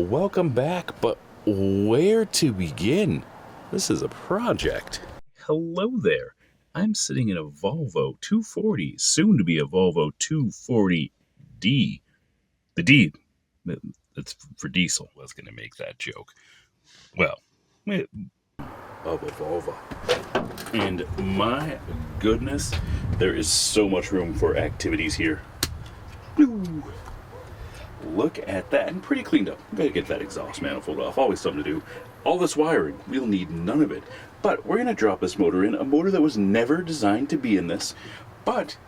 Welcome back, but where to begin? This is a project. Hello there. I'm sitting in a Volvo 240, soon to be a Volvo 240D. The D, that's for diesel. I was going to make that joke. Well, of a Volvo. And my goodness, there is so much room for activities here. Woo. Look at that, and pretty cleaned up. Gotta get that exhaust manifold off, always something to do. All this wiring, we'll need none of it. But we're gonna drop this motor in, a motor that was never designed to be in this, but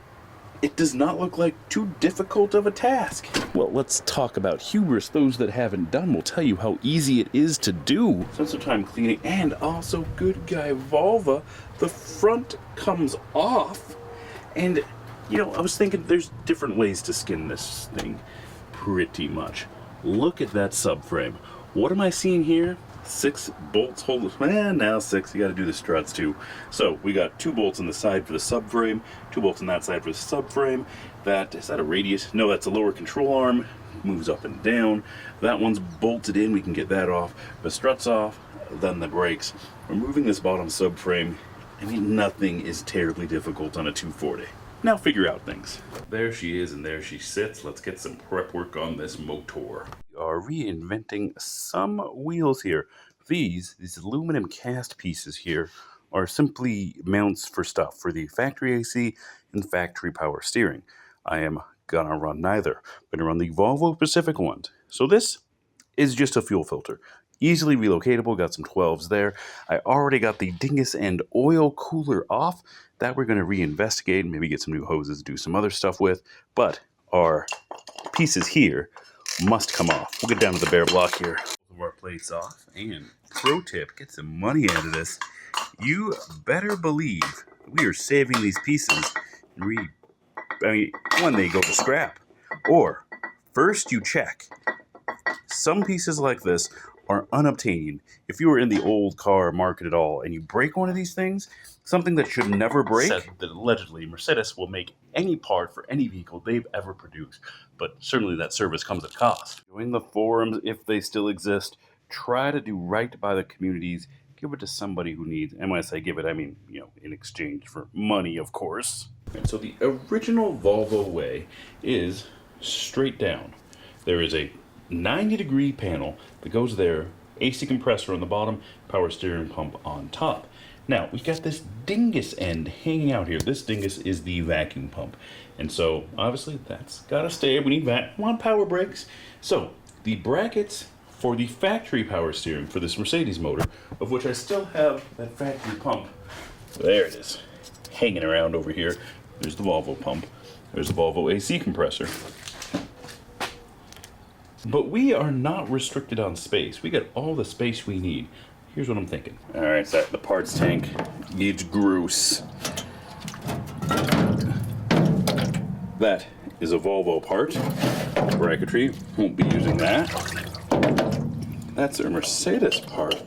it does not look like too difficult of a task. Well, let's talk about hubris. Those that haven't done will tell you how easy it is to do. Spend some time cleaning, and also good guy Volvo, the front comes off, and you know, I was thinking there's different ways to skin this thing. Pretty much. Look at that subframe. What am I seeing here? 6 bolts hold. Now 6. You got to do the struts too. So we got 2 bolts on the side for the subframe, 2 bolts on that side for the subframe. Is that a radius? No, that's a lower control arm. Moves up and down. That one's bolted in. We can get that off. The struts off. Then the brakes. Removing this bottom subframe. I mean, nothing is terribly difficult on a 240. Now figure out things. There she is, and there she sits. Let's get some prep work on this motor. We are reinventing some wheels here. These aluminum cast pieces here are simply mounts for stuff for the factory AC and factory power steering. I am gonna run neither. I'm gonna run the Volvo Pacific ones. So this is just a fuel filter. Easily relocatable, got some 12s there. I already got the dingus and oil cooler off. That we're going to reinvestigate, maybe get some new hoses, do some other stuff with. But our pieces here must come off. We'll get down to the bare block here. Both of our plates off. And pro tip, get some money out of this. You better believe we are saving these pieces when they go to scrap. Or first you check. Some pieces like this are unobtainium. If you were in the old car market at all and you break one of these things, something that should never break, said that allegedly Mercedes will make any part for any vehicle they've ever produced, but certainly that service comes at cost. Join the forums if they still exist. Try to do right by the communities. Give it to somebody who needs, and when I say give it, I mean, you know, in exchange for money, of course. And so the original Volvo way is straight down. There is a 90-degree panel that goes there, AC compressor on the bottom, power steering pump on top. Now, we've got this dingus end hanging out here. This dingus is the vacuum pump. And so, obviously, that's got to stay. We need that. We want power brakes. So, the brackets for the factory power steering for this Mercedes motor, of which I still have that factory pump. There it is, hanging around over here. There's the Volvo pump. There's the Volvo AC compressor. But we are not restricted on space. We got all the space we need. Here's what I'm thinking. All right, so the parts tank needs grease. That is a Volvo part. Bracketry, won't be using that. That's a Mercedes part.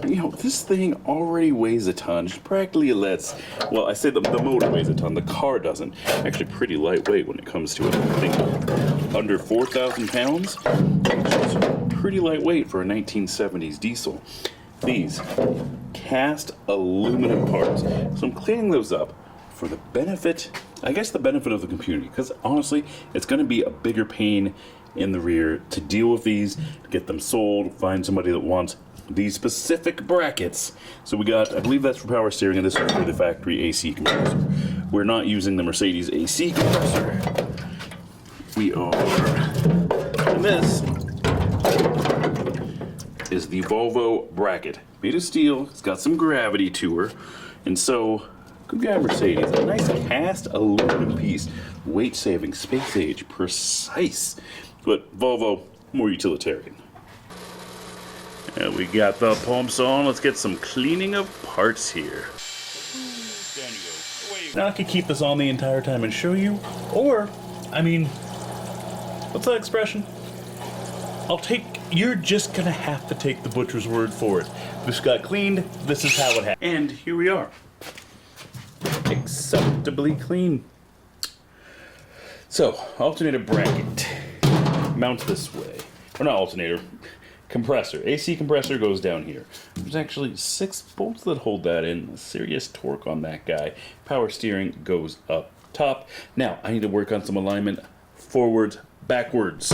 You know, this thing already weighs a ton. It's practically well, I say the motor weighs a ton, the car doesn't. Actually pretty lightweight when it comes to it. I think under 4,000 pounds, which is pretty lightweight for a 1970s diesel. These cast aluminum parts. So I'm cleaning those up for the benefit, I guess the benefit of the community, because honestly, it's going to be a bigger pain in the rear to deal with these, get them sold, find somebody that wants these specific brackets. So we got, I believe that's for power steering, and this is for the factory AC compressor. We're not using the Mercedes AC compressor. We are, and this is the Volvo bracket. Made of steel, it's got some gravity to her, and so, good guy Mercedes, a nice cast aluminum piece, weight saving, space age, precise, but Volvo, more utilitarian. And we got the pumps on. Let's get some cleaning of parts here. Down you go. Now I could keep this on the entire time and show you, or, I mean, what's that expression? You're just gonna have to take the butcher's word for it. This got cleaned, this is how it happened. And here we are. Acceptably clean. So, alternator bracket. Mount this way. Or not alternator. compressor. AC compressor goes down here. There's actually 6 bolts that hold that in. Serious torque on that guy. Power steering goes up top. Now, I need to work on some alignment forwards, backwards.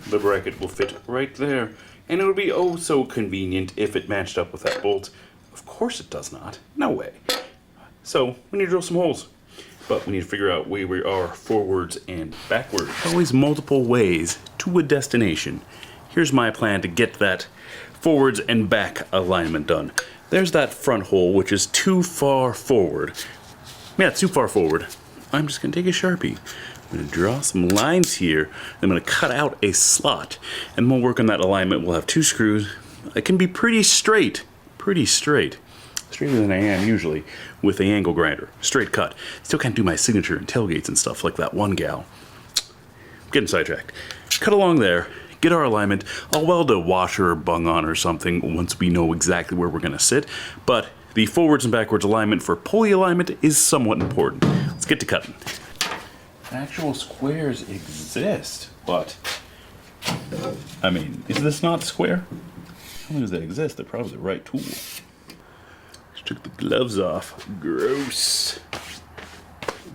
The bracket will fit right there. And it would be oh so convenient if it matched up with that bolt. Of course it does not. No way. So, we need to drill some holes. But we need to figure out where we are forwards and backwards. Always multiple ways to a destination. Here's my plan to get that forwards and back alignment done. There's that front hole, which is too far forward. Yeah, it's too far forward. I'm just gonna take a Sharpie. I'm gonna draw some lines here. I'm gonna cut out a slot, and we'll work on that alignment. We'll have 2 screws. It can be pretty straight. Pretty straight. Straighter than I am usually with the angle grinder. Straight cut. Still can't do my signature and tailgates and stuff like that one gal. Getting sidetracked. Cut along there. Get our alignment. I'll weld a washer or bung on or something once we know exactly where we're going to sit. But the forwards and backwards alignment for pulley alignment is somewhat important. Let's get to cutting. Actual squares exist, but I mean, is this not square? As long as they exist, they're probably the right tool. Just took the gloves off. Gross.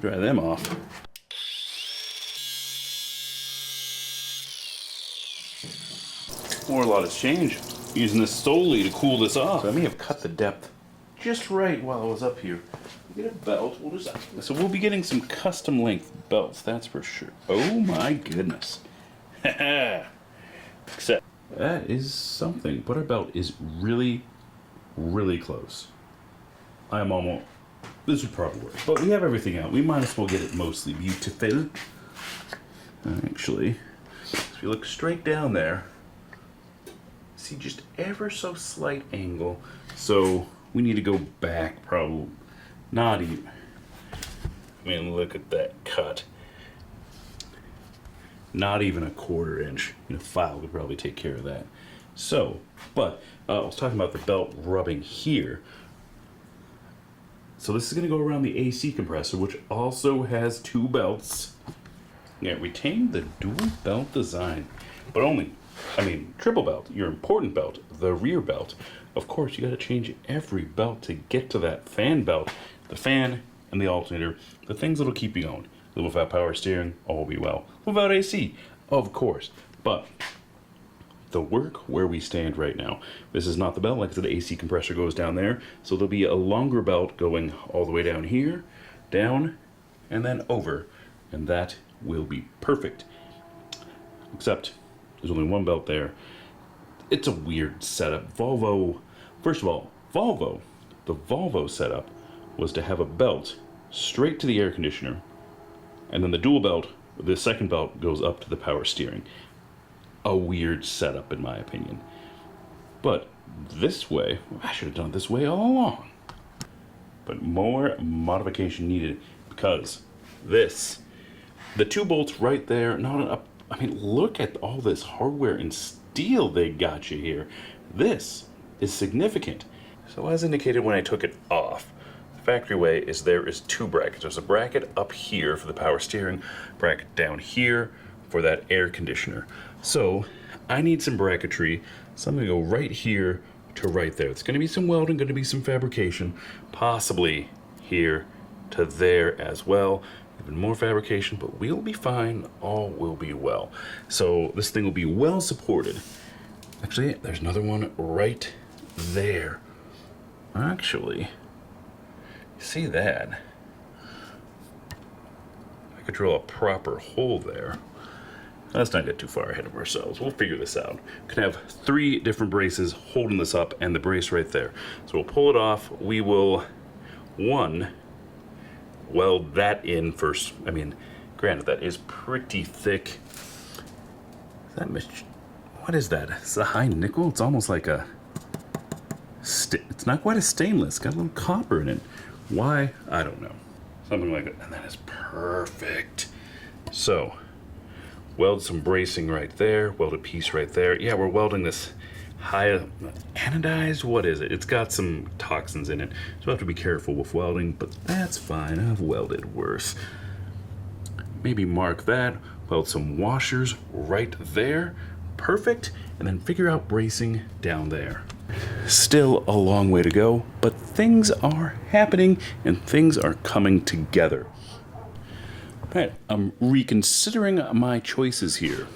Dry them off. Or a lot has changed. Using this solely to cool this off. So I may have cut the depth just right while I was up here. We'll get a belt. So we'll be getting some custom length belts, that's for sure. Oh my goodness. Except that is something. But our belt is really, really close. I'm almost. This would probably work. But we have everything out. We might as well get it mostly beautiful. Actually, if you look straight down there, see just ever so slight angle. So we need to go back probably. Not even. I mean, look at that cut. Not even a 1/4 inch. File could probably take care of that. So, but I was talking about the belt rubbing here. So this is going to go around the AC compressor, which also has 2 belts. Yeah, retain the dual belt design, but only, triple belt, your important belt, the rear belt. Of course, you got to change every belt to get to that fan belt. The fan and the alternator, the things that'll keep you going. Without power steering, all will be well. Without AC, of course. But the work where we stand right now, this is not the belt. Like I said, the AC compressor goes down there. So there'll be a longer belt going all the way down here, down, and then over. And that will be perfect. Except there's only 1 belt there. It's a weird setup. Volvo, first of all, the Volvo setup was to have a belt straight to the air conditioner, and then the dual belt, the second belt, goes up to the power steering. A weird setup in my opinion. But this way, I should have done it this way all along. But more modification needed because this, the 2 bolts right there, look at all this hardware and steel they got you here. This is significant. So as indicated when I took it off, the factory way is there is 2 brackets. There's a bracket up here for the power steering, bracket down here for that air conditioner. So I need some bracketry, so I'm gonna go right here to right there. It's gonna be some welding, gonna be some fabrication, possibly here to there as well. Even more fabrication, but we'll be fine. All will be well. So this thing will be well supported. Actually, there's another one right there. Actually, see that? I could drill a proper hole there. Let's not get too far ahead of ourselves. We'll figure this out. We can have 3 different braces holding this up and the brace right there. So we'll pull it off. We will, weld that in first. Granted, that is pretty thick. What is that? It's a high nickel? It's almost like a... it's not quite a stainless. It's got a little copper in it. Why? I don't know. Something like that. And that is perfect. So, weld some bracing right there. Weld a piece right there. Yeah, we're welding this high anodized. What is it? It's got some toxins in it. So I have to be careful with welding, but that's fine. I've welded worse. Maybe mark that. Weld some washers right there. perfect, and then figure out bracing down there. Still a long way to go, but things are happening and things are coming together. Alright, I'm reconsidering my choices here.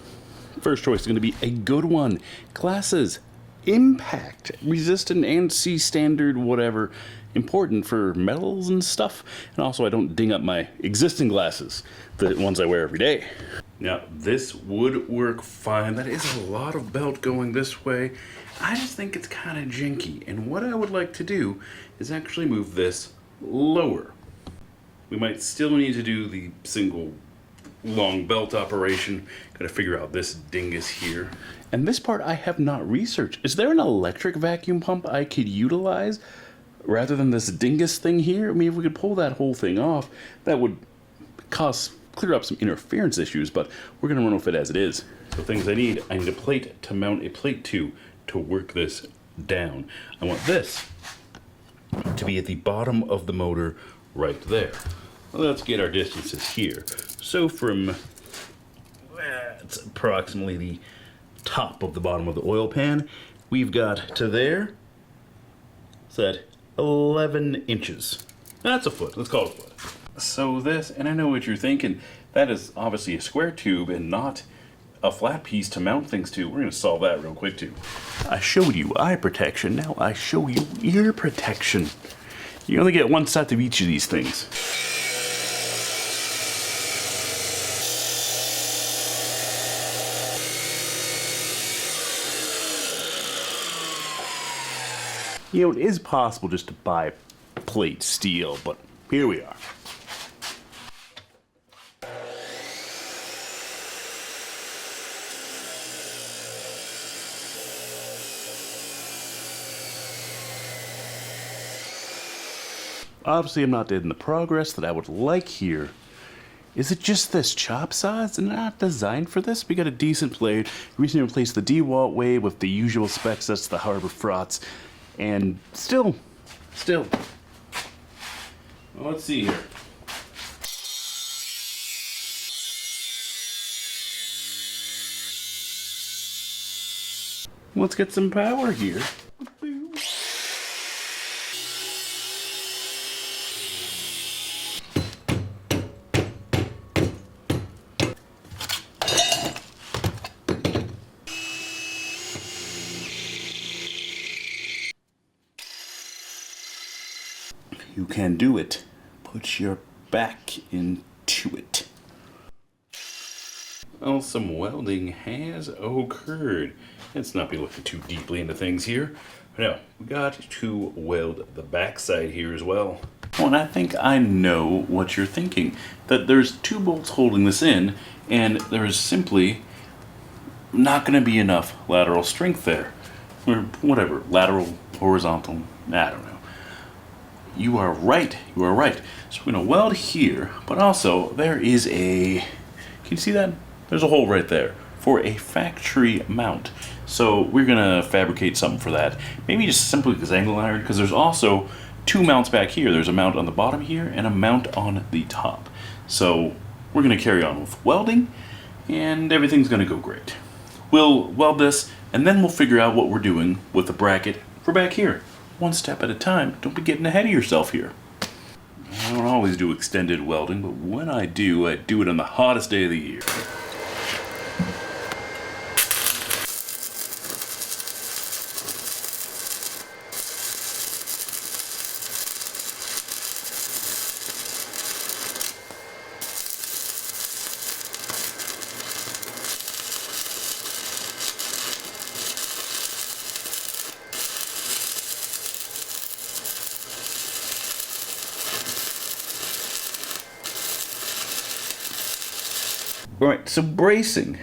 First choice is going to be a good one. Glasses. Impact. Resistant and C standard, whatever. Important for metals and stuff. And also I don't ding up my existing glasses, the ones I wear every day. Now, this would work fine. That is a lot of belt going this way. I just think it's kind of janky. And what I would like to do is actually move this lower. We might still need to do the single long belt operation. Gotta figure out this dingus here. And this part I have not researched. Is there an electric vacuum pump I could utilize rather than this dingus thing here? I mean, if we could pull that whole thing off, that would clear up some interference issues, but we're gonna run with it as it is. So things I need a plate to mount a plate to work this down. I want this to be at the bottom of the motor right there. Well, let's get our distances here. So from, it's approximately the top of the bottom of the oil pan, we've got to there, so at 11 inches. That's a foot, let's call it a foot. So this, and I know what you're thinking, that is obviously a square tube and not a flat piece to mount things to. We're gonna solve that real quick too. I showed you eye protection, now I show you ear protection. You only get one set of each of these things. You know, it is possible just to buy plate steel, but here we are. Obviously, I'm not getting the progress that I would like here. Is it just this chop saw? It's not designed for this. We got a decent blade. Recently replaced the DeWalt way with the usual specs. That's the Harbor Frosts. And still. Well, let's see here. Let's get some power here. You can do it. Put your back into it. Well, some welding has occurred. Let's not be looking too deeply into things here. No, we got to weld the backside here as well. Oh, and I think I know what you're thinking. That there's two bolts holding this in, and there is simply not going to be enough lateral strength there. Or whatever, lateral, horizontal, I don't know. You are right. So we're going to weld here, but also there is a, can you see that? There's a hole right there for a factory mount. So we're going to fabricate something for that. Maybe just simply this angle iron, because there's also two mounts back here. There's a mount on the bottom here and a mount on the top. So we're going to carry on with welding and everything's going to go great. We'll weld this and then we'll figure out what we're doing with the bracket for back here. One step at a time. Don't be getting ahead of yourself here. I don't always do extended welding, but when I do it on the hottest day of the year. Alright, so bracing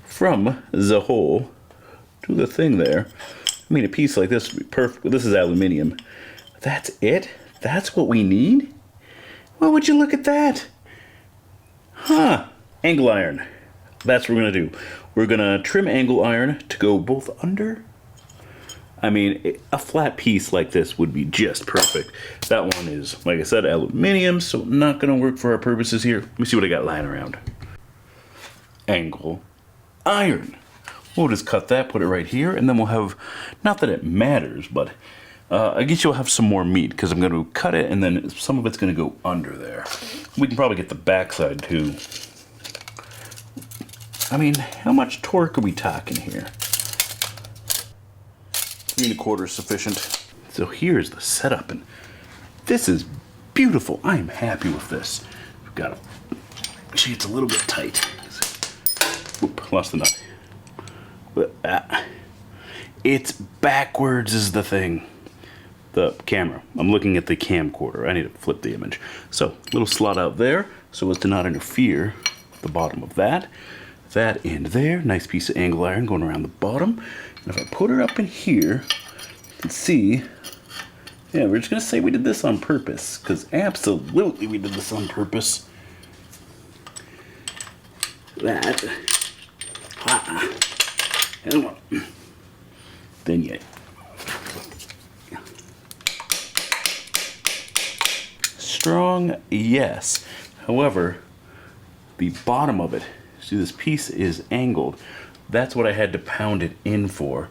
from the hole to the thing there. I mean, a piece like this would be perfect, but this is aluminum. That's it? That's what we need? Well, would you look at that? Huh. Angle iron. That's what we're going to do. We're going to trim angle iron to go both under. I mean, a flat piece like this would be just perfect. That one is, like I said, aluminum, so not going to work for our purposes here. Let me see what I got lying around. Angle iron. we'll just cut that, put it right here, and then we'll have, not that it matters, but I guess you'll have some more meat because I'm going to cut it and then some of it's going to go under there. We can probably get the backside too. I mean, how much torque are we talking here? 3 1/4 is sufficient. So here's the setup, and this is beautiful. I am happy with this. We've got to, actually it's a little bit tight. Whoop, lost the nut. But it's backwards is the thing. The camera. I'm looking at the camcorder. I need to flip the image. So, little slot out there so as to not interfere with the bottom of that. That in there. Nice piece of angle iron going around the bottom. And if I put her up in here, you can see, yeah, we're just going to say we did this on purpose. Because absolutely we did this on purpose. That. And one. Then you. Strong, yes. However, the bottom of it, see this piece is angled. That's what I had to pound it in for.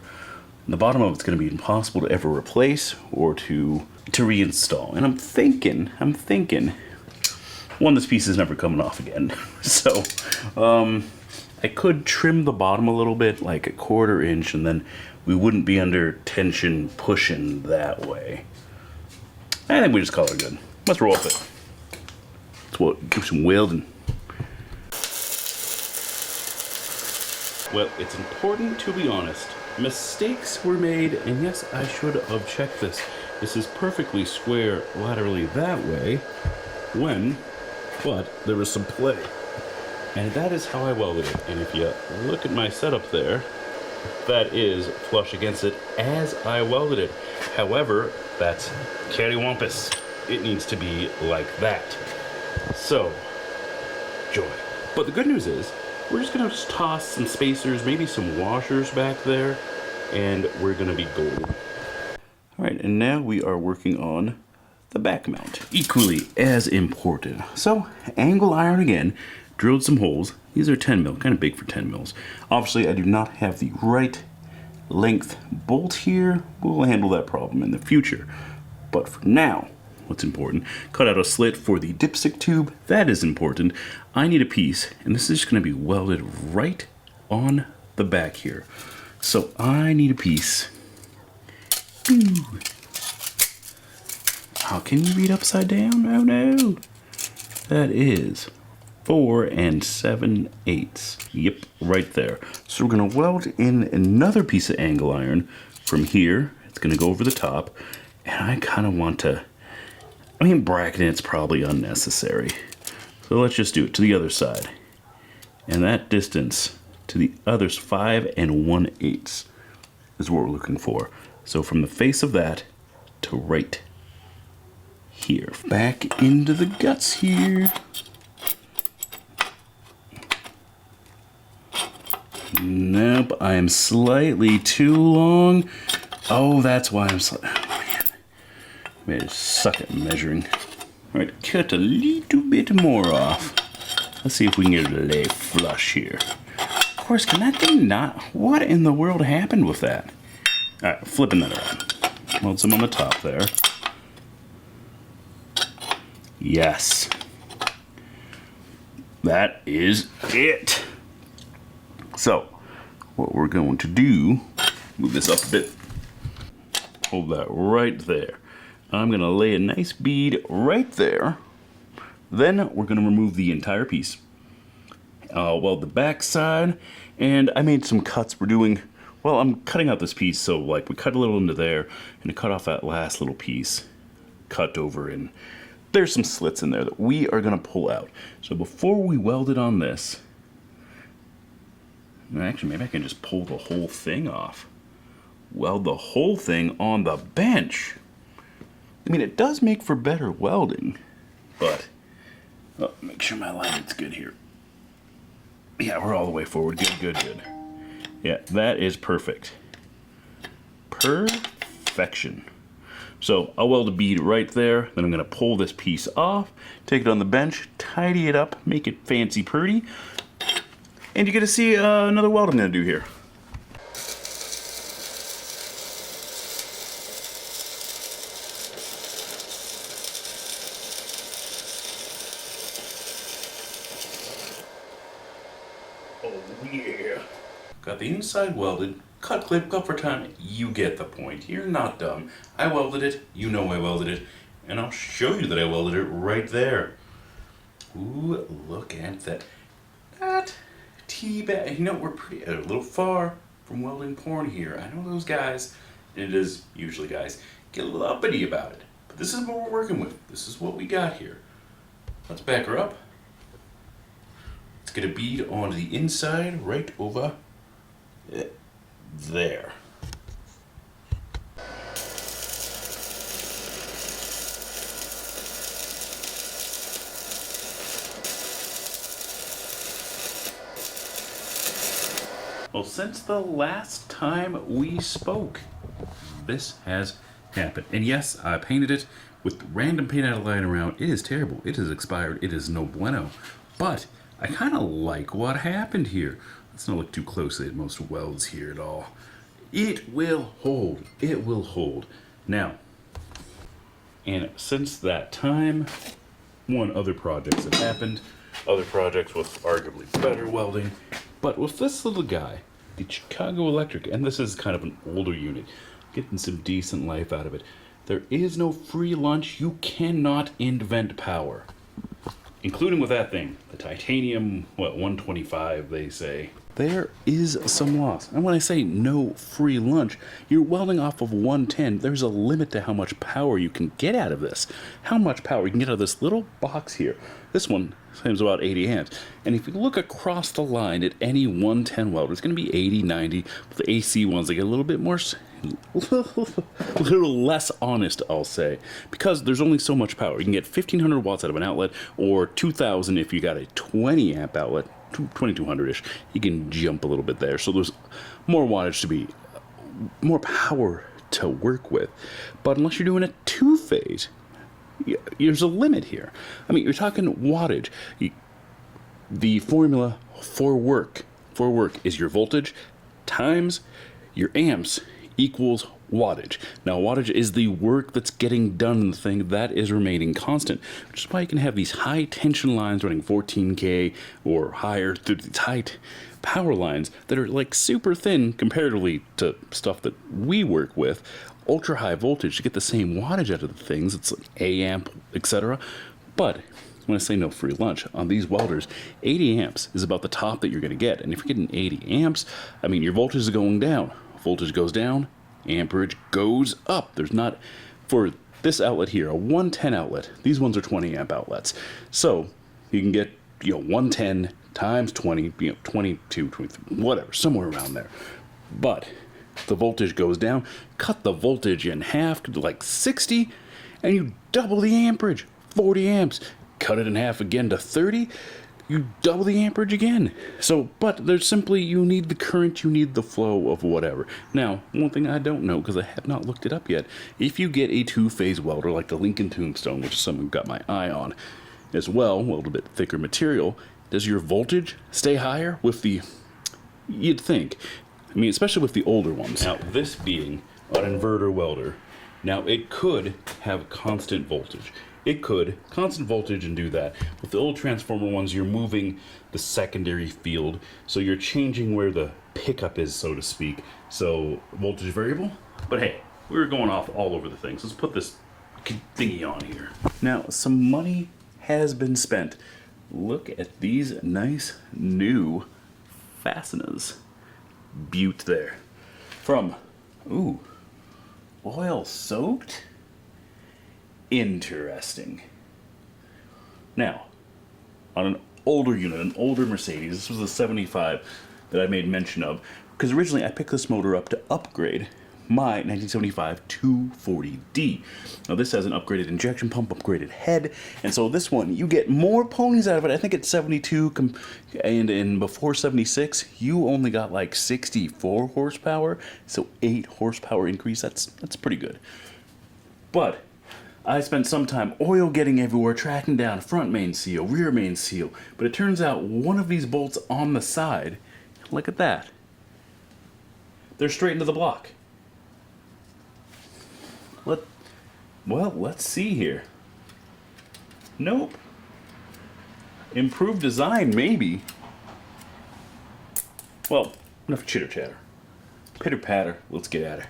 And the bottom of it's going to be impossible to ever replace or to reinstall. And I'm thinking, one, this piece is never coming off again. So, I could trim the bottom a little bit, like a 1/4 inch, and then we wouldn't be under tension pushing that way. I think we just call it good. Let's roll with it. Let's do some welding. Well, it's important to be honest. Mistakes were made, and yes, I should have checked this. This is perfectly square laterally that way, but there was some play. And that is how I welded it. And if you look at my setup there, that is flush against it as I welded it. However, that's cattywampus. It needs to be like that. So, joy. But the good news is, we're just gonna toss some spacers, maybe some washers back there, and we're gonna be golden. All right, and now we are working on the back mount. Equally as important. So, angle iron again, drilled some holes. These are 10 mil, kind of big for 10 mils. Obviously, I do not have the right length bolt here. We'll handle that problem in the future. But for now, what's important, cut out a slit for the dipstick tube. That is important. I need a piece, and this is going to be welded right on the back here. So I need a piece. Ooh. Oh, can you read upside down? Oh no. That is 4 7/8. Yep, right there. So we're going to weld in another piece of angle iron from here. It's going to go over the top, and I kind of want to, bracketing it's probably unnecessary. So let's just do it to the other side. And that distance to the other's 5 1/8 is what we're looking for. So from the face of that to right here. Back into the guts here. Nope, I am slightly too long. Oh, that's why I'm slightly, oh man. I better suck at measuring. All right, cut a little bit more off. Let's see if we can get it to lay flush here. Of course, can that thing not? What in the world happened with that? All right, flipping that around. Weld some on the top there. Yes. That is it. So, what we're going to do, move this up a bit. Hold that right there. I'm going to lay a nice bead right there. Then we're going to remove the entire piece. Weld the back side, and I made some cuts. We're doing, well, I'm cutting out this piece, so like we cut a little into there, and to cut off that last little piece, cut over, and there's some slits in there that we are going to pull out. So before we weld it on this, actually maybe I can just pull the whole thing off. Weld the whole thing on the bench. I mean, it does make for better welding, but make sure my alignment's good here. Yeah, we're all the way forward. Good, good, good. Yeah, that is perfect. Perfection. So I'll weld a bead right there. Then I'm going to pull this piece off, take it on the bench, tidy it up, make it fancy pretty. And you're going to see another weld I'm going to do here. got the inside welded, cut clip, cut for time. You get the point. You're not dumb. I welded it, you know I welded it, and I'll show you that I welded it right there. Ooh, look at that. That T-bag. You know, we're a little far from welding porn here. I know those guys, and it is usually guys, get a little uppity about it. But this is what we're working with. This is what we got here. Let's back her up. Let's get a bead on the inside right over there. Well, since the last time we spoke, this has happened. And yes, I painted it with random paint out of line around. It is terrible. It is expired. It is no bueno. But I kind of like what happened here. Let's not look too closely at most welds here at all. It will hold. It will hold. Now, and since that time, other projects have happened. Other projects with arguably better welding. But with this little guy, the Chicago Electric, and this is kind of an older unit, getting some decent life out of it. There is no free lunch. You cannot invent power. Including with that thing, the titanium, 125 they say. There is some loss. And when I say no free lunch, you're welding off of 110. There's a limit to how much power you can get out of this. How much power you can get out of this little box here. This one claims about 80 amps. And if you look across the line at any 110 welder, it's going to be 80, 90. The AC ones, they get a little bit more, a little less honest, I'll say. Because there's only so much power. You can get 1500 watts out of an outlet, or 2000 if you got a 20 amp outlet. 2200-ish. You can jump a little bit there. So there's more wattage to be, more power to work with. But unless you're doing a two-phase, there's a limit here. I mean, you're talking wattage. The formula for work is your voltage times your amps equals wattage. Now, wattage is the work that's getting done in the thing that is remaining constant, which is why you can have these high tension lines running 14K or higher through these high power lines that are like super thin comparatively to stuff that we work with. Ultra high voltage to get the same wattage out of the things. It's like A amp, etc. But when I say no free lunch on these welders, 80 amps is about the top that you're going to get. And if you're getting 80 amps, I mean, your voltage is going down. Voltage goes down, amperage goes up. There's not, for this outlet here, a 110 outlet, these ones are 20 amp outlets. So you can get, 110 times 20, 22, 23, whatever, somewhere around there. But the voltage goes down, cut the voltage in half to like 60, and you double the amperage, 40 amps. Cut it in half again to 30, you double the amperage again. So, but there's simply, you need the current, you need the flow of whatever. Now, one thing I don't know, because I have not looked it up yet, if you get a two-phase welder like the Lincoln Tombstone, which is something I've got my eye on as well, a little bit thicker material, does your voltage stay higher with the, you'd think, I mean, especially with the older ones. Now, this being an inverter welder, now it could have constant voltage. It could, constant voltage, and do that. With the old transformer ones, you're moving the secondary field, so you're changing where the pickup is, so to speak. So, voltage variable. But hey, we were going off all over the things. Let's put this thingy on here. Now, some money has been spent. Look at these nice new fasteners. Butte there. From, oil soaked? Interesting. Now, on an older unit, an older Mercedes, this was a 75 that I made mention of, because originally I picked this motor up to upgrade my 1975 240D. Now this has an upgraded injection pump, upgraded head, and so this one, you get more ponies out of it. I think it's 72, and before 76, you only got like 64 horsepower, so 8 horsepower increase. That's pretty good. But I spent some time oil getting everywhere, tracking down front main seal, rear main seal, but it turns out one of these bolts on the side, look at that, they're straight into the block. Well, let's see here. Nope. Improved design, maybe. Well, enough chitter chatter. Pitter patter, let's get at it.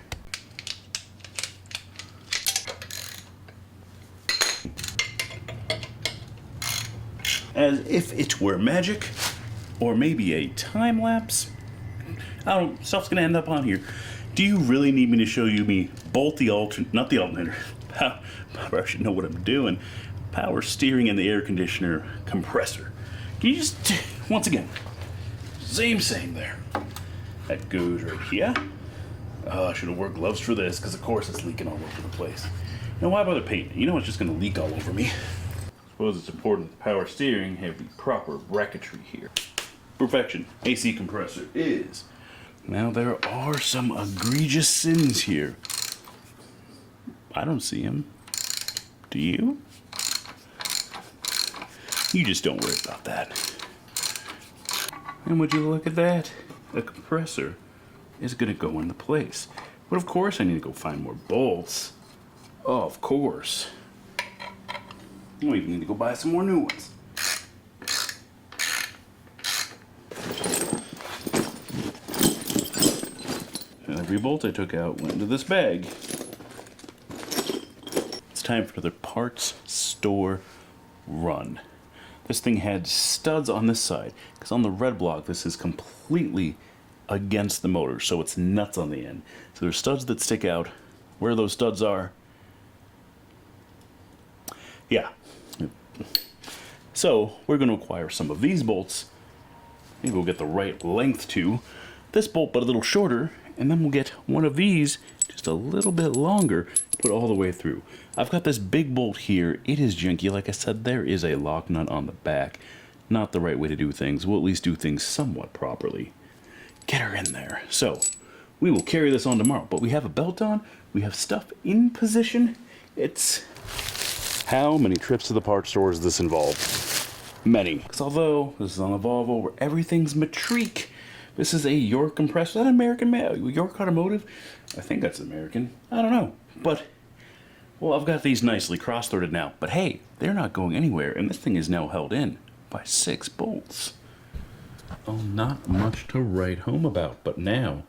As if it were magic, or maybe a time lapse. I don't know, stuff's gonna end up on here. Do you really need me to show you bolt the not the alternator, I should know what I'm doing, power steering and the air conditioner compressor. Can you just, once again, same there. That goes right here. Oh, I should have wore gloves for this, because of course it's leaking all over the place. Now why bother painting? You know it's just gonna leak all over me. I suppose it's important that power steering have the proper bracketry here. Perfection. AC compressor is. Now there are some egregious sins here. I don't see them. Do you? You just don't worry about that. And would you look at that? A compressor is gonna go into place. But of course I need to go find more bolts. Oh, of course. I even need to go buy some more new ones. Every bolt I took out went into this bag. It's time for the parts store run. This thing had studs on this side, because on the red block this is completely against the motor, so it's nuts on the end. So there's studs that stick out. Where those studs are, yeah. So we're going to acquire some of these bolts. Maybe we'll get the right length to this bolt, but a little shorter, and then we'll get one of these just a little bit longer, put all the way through. I've got this big bolt here. It is junky. Like I said, there is a lock nut on the back. Not the right way to do things. We'll at least do things somewhat properly. Get her in there. So we will carry this on tomorrow, but we have a belt on. We have stuff in position. It's... How many trips to the parts store does this involve? Many. Because although this is on a Volvo where everything's metrique, this is a York compressor. Is that American? York Automotive? I think that's American. I don't know. But, well, I've got these nicely cross-threaded now. But hey, they're not going anywhere, and this thing is now held in by 6 bolts. Oh, not much to write home about, but now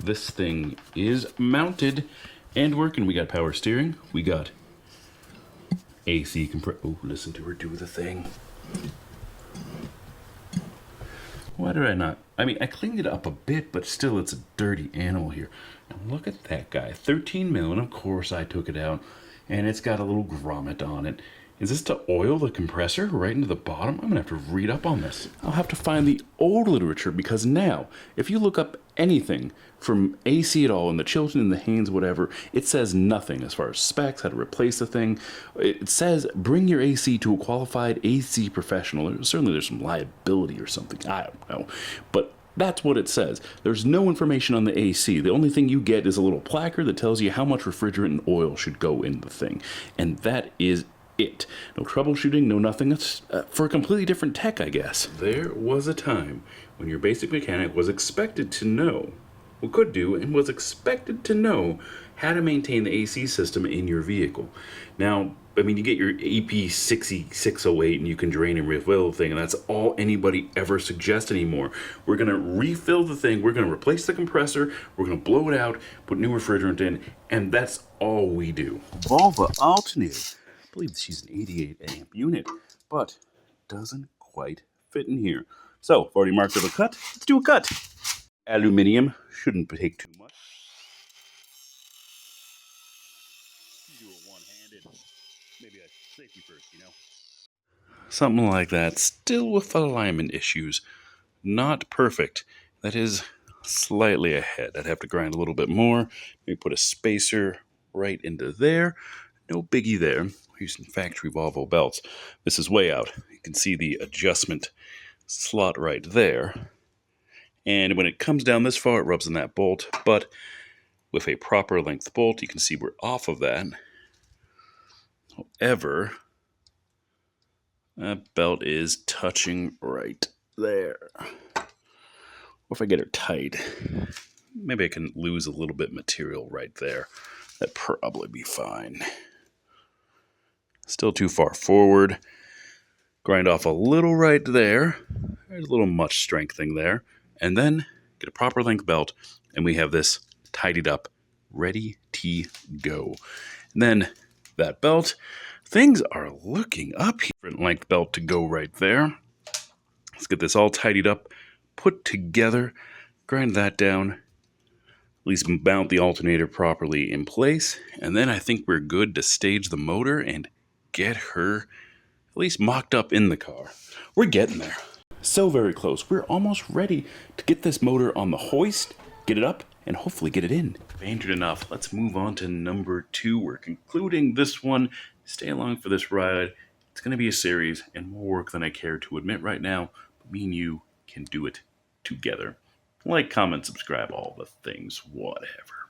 this thing is mounted and working. We got power steering. We got AC compressor. Oh, listen to her do the thing. Why did I not? I mean, I cleaned it up a bit, but still it's a dirty animal here. Now look at that guy, 13 mil, and of course I took it out, and it's got a little grommet on it. Is this to oil the compressor right into the bottom? I'm gonna have to read up on this. I'll have to find the old literature, because now, if you look up anything from AC at all in the Chilton, in the Haynes, whatever, it says nothing as far as specs, how to replace the thing. It says bring your AC to a qualified AC professional. Certainly there's some liability or something, I don't know. But that's what it says. There's no information on the AC. The only thing you get is a little placard that tells you how much refrigerant and oil should go in the thing. And that is it. No troubleshooting, no nothing. That's for a completely different tech, I guess. There was a time when your basic mechanic was expected to know, or could do, and was expected to know how to maintain the AC system in your vehicle. Now, I mean, you get your ep2 and you can drain and refill the thing, and that's all anybody ever suggests anymore. We're going to refill the thing, we're going to replace the compressor, we're going to blow it out, put new refrigerant in, and that's all we do. Volvo Alternator. I believe she's an 88 amp unit, but doesn't quite fit in here. So, I've already marked up a cut. Let's do a cut. Aluminium shouldn't take too much. You do it one-handed. Maybe a safety first, you know. Something like that. Still with alignment issues. Not perfect. That is slightly ahead. I'd have to grind a little bit more. Maybe put a spacer right into there. No biggie there. We're using factory Volvo belts. This is way out. You can see the adjustment slot right there. And when it comes down this far, it rubs in that bolt. But with a proper length bolt, you can see we're off of that. However, that belt is touching right there. Or if I get her tight, maybe I can lose a little bit of material right there. That'd probably be fine. Still too far forward. Grind off a little right there. There's a little much strengthening there. And then get a proper length belt, and we have this tidied up, ready to go. And then that belt, things are looking up here. Different length belt to go right there. Let's get this all tidied up, put together, grind that down, at least mount the alternator properly in place, and then I think we're good to stage the motor and get her at least mocked up in the car. We're getting there. So very close. We're almost ready to get this motor on the hoist, get it up, and hopefully get it in. Bantered enough. Let's move on to number 2. We're concluding this one. Stay along for this ride. It's going to be a series and more work than I care to admit right now. But me and you can do it together. Like, comment, subscribe, all the things, whatever.